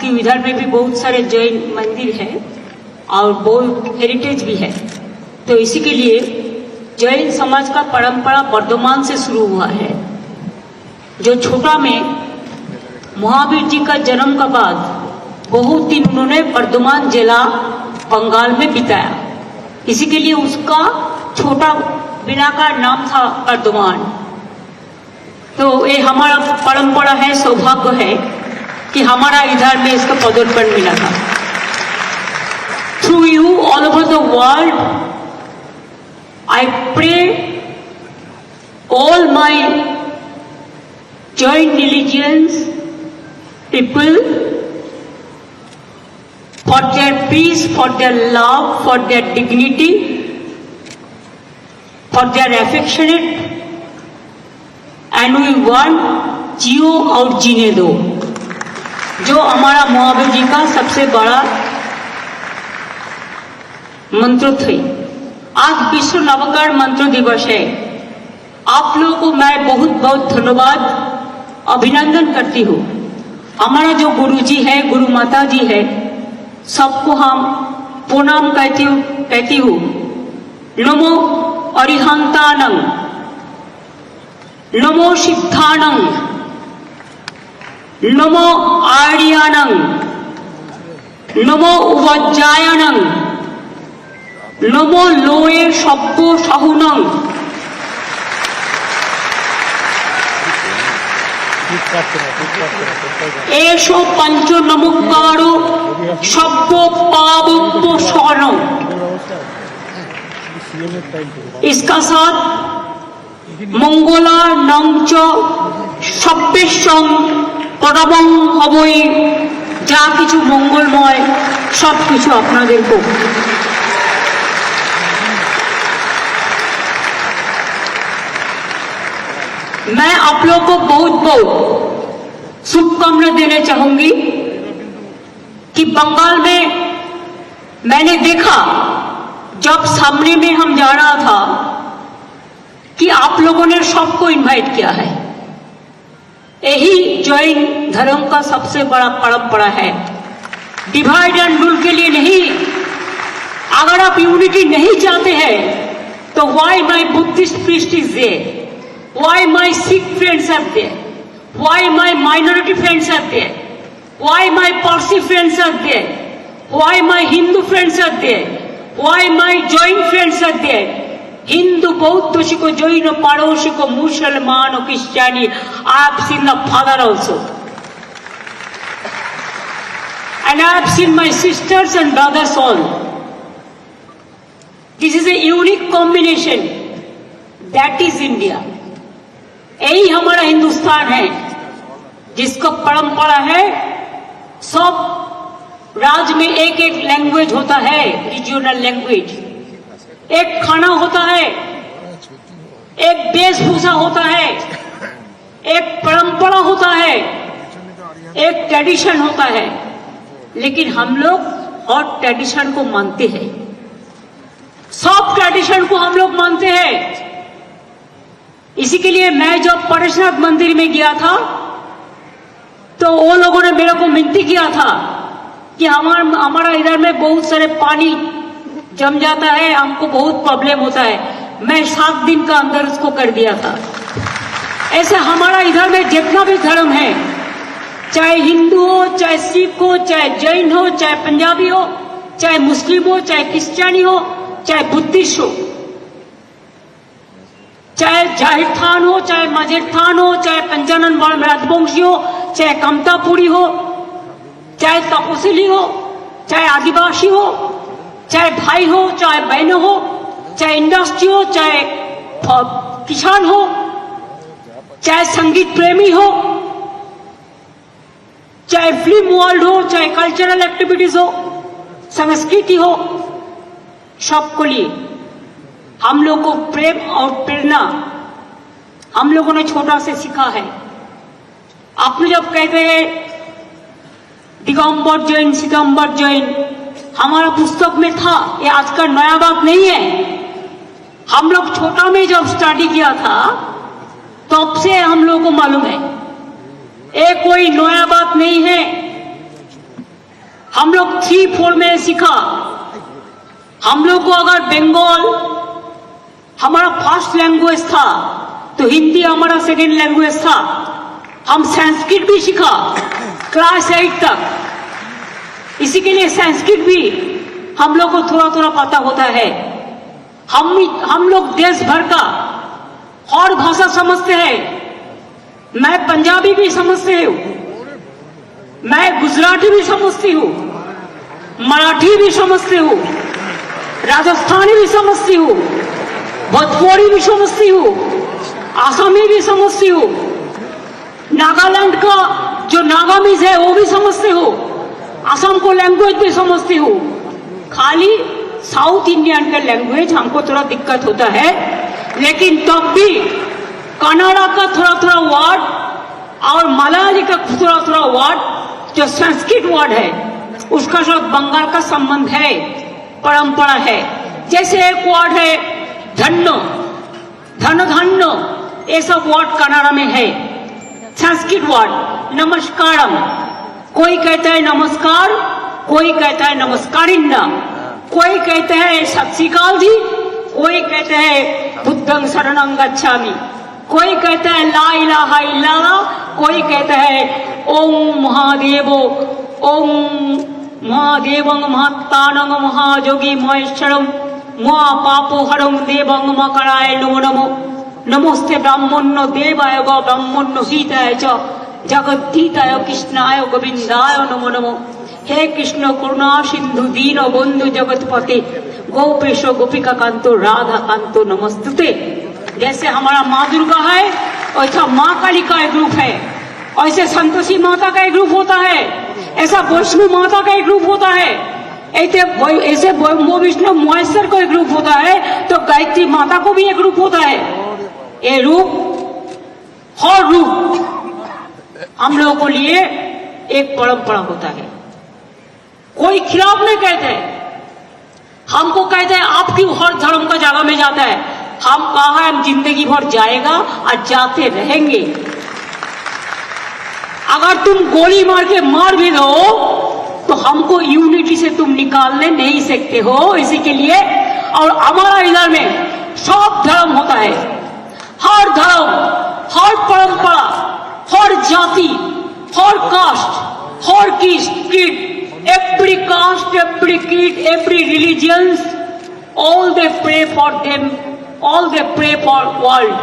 कि इधर में भी बहुत सारे जैन मंदिर है और बहुत हेरिटेज भी है। तो इसी के लिए जैन समाज का परंपरा वर्धमान से शुरू हुआ है। जो छोटा में महावीर जी का जन्म के बाद बहुत दिन उन्होंने वर्धमान जिला बंगाल में बिताया। इसी के लिए उसका छोटा बिना का नाम था वर्धमान। तो ये हमारा परंपरा है, सौभाग्य है कि हमारा इधर में इसका पदार्पण मिला था। Through you all over the world I pray all my joint religions people for their peace, for their love, for their dignity, for their affectionate, and we want जियो और जीने दो, जो हमारा महावीर जी का सबसे बड़ा मंत्र थे। आज विश्व नवकरण मंत्र दिवस है। आप लोगों को मैं बहुत बहुत धन्यवाद अभिनंदन करती हूँ। हमारा जो गुरु जी है, गुरु माता जी है, सबको हम प्रणाम कहती हूँ। नमो अरिहंतानं, नमो सिद्धानं, नमो आर्यानं, नमो उवज्जायनं, नमो लोए शब्दो सहुनं। एषो पंचो नमोकारो शब्दो पावो शरणं। इसका साथ मंगला नंच सब्बेशं परमं हवै, जा किछु मंगलमय सब किछु आपनादेर को। मैं आप लोगों को बहुत बहुत शुभकामना देना चाहूंगी कि बंगाल में मैंने देखा जब सामने में हम जा रहा था कि आप लोगों ने सबको इनवाइट किया है। यही जैन धर्म का सबसे बड़ा परंपरा है। डिवाइड एंड रूल के लिए नहीं। अगर आप यूनिटी नहीं चाहते हैं तो why my Buddhist priest is there, why my Sikh friends are there, why my minority friends are there, why my Parsi friends are there, why my Hindu friends are there, why my Jain friends are there, Hindu, Bauddha, Sikh, Jain, Parsi, Musliman, Christian, I have seen the father also, and I have seen my sisters and brothers all. This is a unique combination. That is India. यही हमारा हिंदुस्तान है जिसका परंपरा है। सब राज्य में एक एक लैंग्वेज होता है, रीजनल लैंग्वेज। एक खाना होता है, एक वेशभूषा होता है, एक परंपरा होता है, एक ट्रेडिशन होता है। लेकिन हम लोग हर ट्रेडिशन को मानते हैं, सब ट्रेडिशन को हम लोग मानते हैं। इसी के लिए मैं जब परेशनाथ मंदिर में गया था तो वो लोगों ने मेरे को विनती किया था कि हमारा इधर में बहुत सारे पानी जम जाता है, हमको बहुत प्रॉब्लम होता है। मैं 7 दिन का अंदर उसको कर दिया था। ऐसे हमारा इधर में जितना भी धर्म है, चाहे हिंदू हो, चाहे सिख हो, चाहे जैन हो, चाहे पंजाबी हो, चाहे मुस्लिम हो, चाहे क्रिश्चियनी हो, चाहे बुद्धिस्ट हो, चाहे जाहिर थान हो, चाहे मजेर थान हो, चाहे पंचानन राजवंशी हो, चाहे कमतापुरी हो, चाहे तपसिली हो, चाहे आदिवासी हो, चाहे भाई हो, चाहे बहन हो, चाहे इंडस्ट्री हो, चाहे किसान हो, चाहे संगीत प्रेमी हो, चाहे फिल्म वर्ल्ड हो, चाहे कल्चरल एक्टिविटीज हो, संस्कृति हो, सबको लिए हम लोग को प्रेम और प्रेरणा हम लोगों ने छोटा से सीखा है। आपने जब कहते हैं दिगंबर जैन, सितंबर जैन, हमारा पुस्तक में था, ये आज का नया बात नहीं है। हम लोग छोटा में जब स्टडी किया था तब से हम लोगों को मालूम है, ये कोई नया बात नहीं है। हम लोग 3-4 में सीखा। हम लोग को अगर बंगाल हमारा फर्स्ट लैंग्वेज था तो हिंदी हमारा सेकेंड लैंग्वेज था। हम संस्कृत भी सीखा क्लास 8 तक। इसी के लिए संस्कृत भी हम लोग को थोड़ा थोड़ा पता होता है। हम लोग देश भर का और भाषा समझते हैं। मैं पंजाबी भी समझती हूँ, मैं गुजराती भी समझती हूँ, मराठी भी समझती हूँ, राजस्थानी भी समझती हूँ, भोजपुरी भी समझती हूँ, आसामी भी समझती हूँ, नागालैंड का जो नागामीज है वो भी समझती हूँ, असम को लैंग्वेज भी समझती हूँ। खाली साउथ इंडियन का लैंग्वेज हमको थोड़ा दिक्कत होता है, लेकिन तब भी कन्नड़ा का थोड़ा थोड़ा वर्ड और मलयाली का थोड़ा थोड़ा वर्ड जो संस्कृत वर्ड है उसका साथ बंगाल का संबंध है, परंपरा है। जैसे एक वर्ड है धन्नो, धन धन्नो, ये सब वर्ड कन्नड़ा में है। संस्कृत वर्ड नमस्कारम, कोई कहता है नमस्कार, कोई कहता है नमस्कारिन्ना, कोई कहते हैं सत श्री अकाल जी, कोई कहते हैं बुद्धं शरणं गच्छामि, कोई कहता है ला इलाहा इल्लल्लाह, कोई कहता है ओम महादेवो, ओम महादेवं महत्तानं महायोगी महेश्वरं महापापो हरं देवं मकराय नमो नमो, नमोस्ते ब्राह्मण्य देवाय गो ब्राह्मण्य हिताय च जगद्धिताय कृष्णाय गोविंदाय नमो नमो। हे कृष्ण करुणा सिंधु दीन बंधु जगतपते गोपेश गोपिका कांतो राधा कांतो नमस्तुते। जैसे हमारा माँ दुर्गा है वैसा माँ काली का एक रूप है, ऐसे संतोषी माता का एक रूप होता है, ऐसा वैष्णो माता का एक रूप होता है, ऐसे विष्णु महेश्वर का एक रूप होता है, तो गायत्री माता को भी एक रूप होता है। ये रूप हर रूप हम लोगों को लिए एक परंपरा होता है। कोई खिलाफ नहीं कहते, हमको कहते हैं आप क्यों हर धर्म का जगह में जाता है। हम कहा हम जिंदगी भर जाएगा और जाते रहेंगे। अगर तुम गोली मार के मार भी दो तो हमको यूनिटी से तुम निकालने नहीं सकते हो। इसी के लिए और हमारा इधर में सब धर्म होता है, हर धर्म, हर परंपरा, हर जाति, हर cast, her creed, every caste, every creed, every religion, all they pray for them, all they pray for world,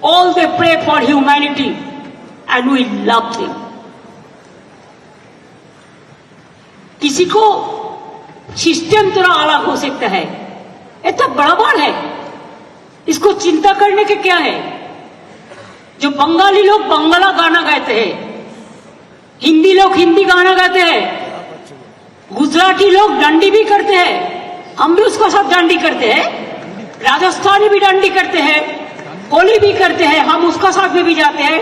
all they pray for humanity, and we love them. किसी को सिस्टम थोड़ा अलग हो सकता है, ये तो बराबर है, इसको चिंता करने के क्या है। जो बंगाली लोग बंगाला गाना गाते हैं, हिंदी लोग हिंदी गाना गाते हैं, गुजराती लोग डंडी भी करते हैं, हम भी उसके साथ डंडी करते हैं, राजस्थानी भी डंडी करते हैं, होली भी करते हैं, हम उसका साथ में भी जाते हैं।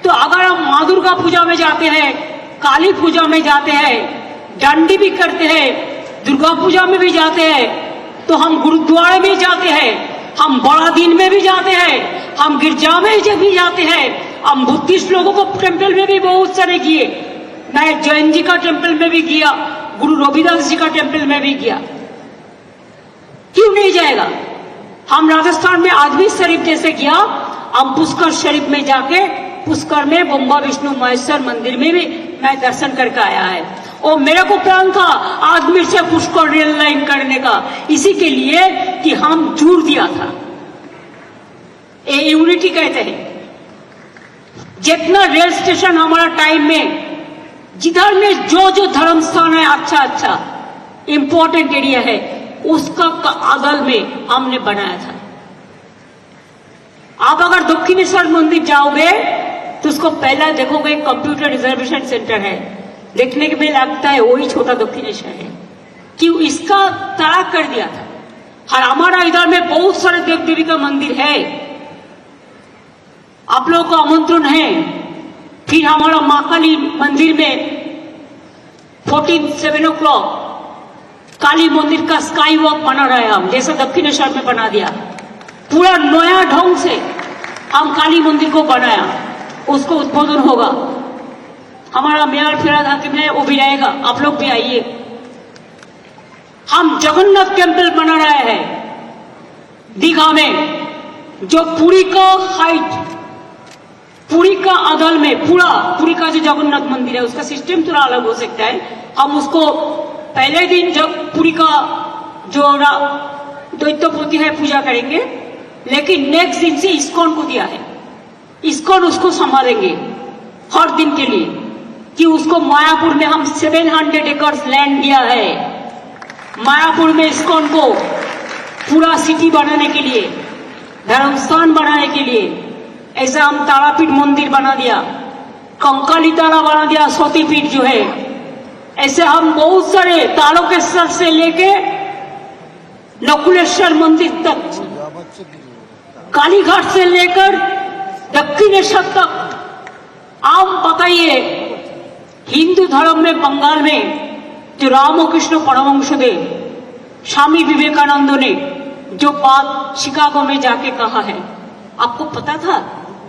तो अगर हम माँ दुर्गा पूजा में जाते हैं, काली पूजा में जाते हैं, डंडी भी करते हैं, दुर्गा पूजा में भी जाते हैं, तो हम गुरुद्वारे में जाते हैं, हम बड़ा दिन में भी जाते हैं, हम गिरजा में भी जाते हैं, हम बुद्धिस्ट लोगों को टेम्पल में भी बहुत सारे किए। मैं जैन जी का टेम्पल में भी गया, गुरु रविदास जी का टेम्पल में भी गया। क्यों नहीं जाएगा। हम राजस्थान में आदमी शरीफ जैसे गया, हम पुष्कर शरीफ में जाके पुष्कर में बम्बा विष्णु महेश्वर मंदिर में भी मैं दर्शन करके आया है। और मेरे को प्लान था आदमी से पुष्कर रेल लाइन करने का, इसी के लिए कि हम जुड़ दिया था। ये यूनिटी कहते हैं। जितना रेल स्टेशन हमारा टाइम में जिधर में जो जो धर्म स्थान है अच्छा अच्छा इंपॉर्टेंट एरिया है, उसका आदल में हमने बनाया था। आप अगर दक्षिणेश्वर मंदिर जाओगे तो उसको पहला देखोगे कंप्यूटर रिजर्वेशन सेंटर है, देखने के में लगता है वही छोटा दक्षिणेश्वर है। क्यों इसका तड़ाक कर दिया था। और हमारा इधर में बहुत सारे देव देवी का मंदिर है, आप लोगों को आमंत्रण है। फिर हमारा माँ काली मंदिर में 7 o'clock काली मंदिर का स्काई वॉक बना रहा है, हम जैसा दक्षिणेश्वर में बना दिया। पूरा नया ढंग से हम काली मंदिर को बनाया, उसको उद्बोधन होगा। हमारा मेयर फिराद हाकिम है, वो भी रहेगा, आप लोग भी आइए। हम जगन्नाथ टेम्पल बना रहे हैं दीघा में, जो पुरी का हाइट, पुरी का अदल में पुरी का जो जगन्नाथ मंदिर है उसका सिस्टम थोड़ा अलग हो सकता है। हम उसको पहले दिन जब पुरी का जो दैत्यपति है पूजा करेंगे, लेकिन नेक्स्ट दिन से इस्कॉन को दिया है, इस्कॉन उसको संभालेंगे हर दिन के लिए, कि उसको मायापुर में हम 700 एकड़ लैंड दिया है, मायापुर में इस्कॉन को पूरा सिटी बनाने के लिए, धर्मस्थान बनाने के लिए। ऐसा हम तारापीठ मंदिर बना दिया, कंकाली तारा बना दिया, सतीपीठ जो है। ऐसे हम बहुत सारे तारकेश्वर से लेके नकुलेश्वर मंदिर तक, कालीघाट से लेकर दक्षिणेश्वर तक। आप बताइए, हिंदू धर्म में बंगाल में जो रामकृष्ण परमहंसदेव, स्वामी विवेकानंद ने जो बात शिकागो में जाके कहा है, आपको पता था?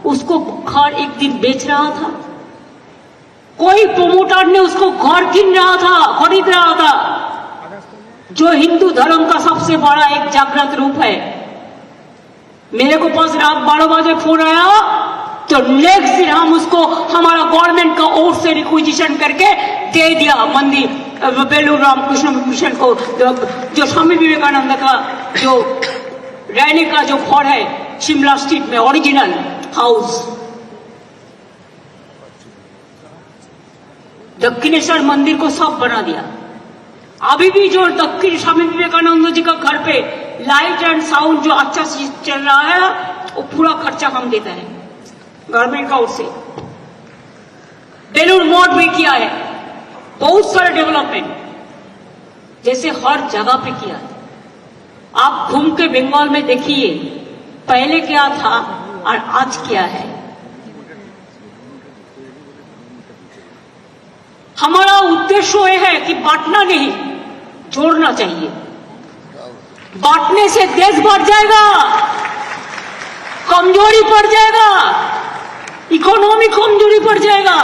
उसको घर एक दिन बेच रहा था, कोई प्रमोटर ने उसको घर खरीद रहा था, जो हिंदू धर्म का सबसे बड़ा एक जागृत रूप है। मेरे को पास रात 12 बजे फोन आया, तो नेक्स्ट दिन हम उसको हमारा गवर्नमेंट का ओर से रिक्विजिशन करके दे दिया मंदिर, बेलूर रामकृष्ण मिशन को, जो स्वामी विवेकानंद का जो रहने का जो घर है शिमला स्ट्रीट में, ओरिजिनल हाउस। दक्षिणेश्वर मंदिर को सब बना दिया। अभी भी जो दक्षिण स्वामी विवेकानंद जी का घर पे लाइट एंड साउंड जो अच्छा चल रहा है, वो पूरा खर्चा हम देता है गवर्नमेंट का ओर से। बेलूर मठ भी किया है, बहुत सारे डेवलपमेंट जैसे हर जगह पे किया है। आप घूम के बंगाल में देखिए, पहले क्या था और आज क्या है। हमारा उद्देश्य यह है कि बांटना नहीं, जोड़ना चाहिए। बांटने से देश बढ़ जाएगा, कमजोरी पड़ जाएगा, इकोनॉमी कमजोरी पड़ जाएगा।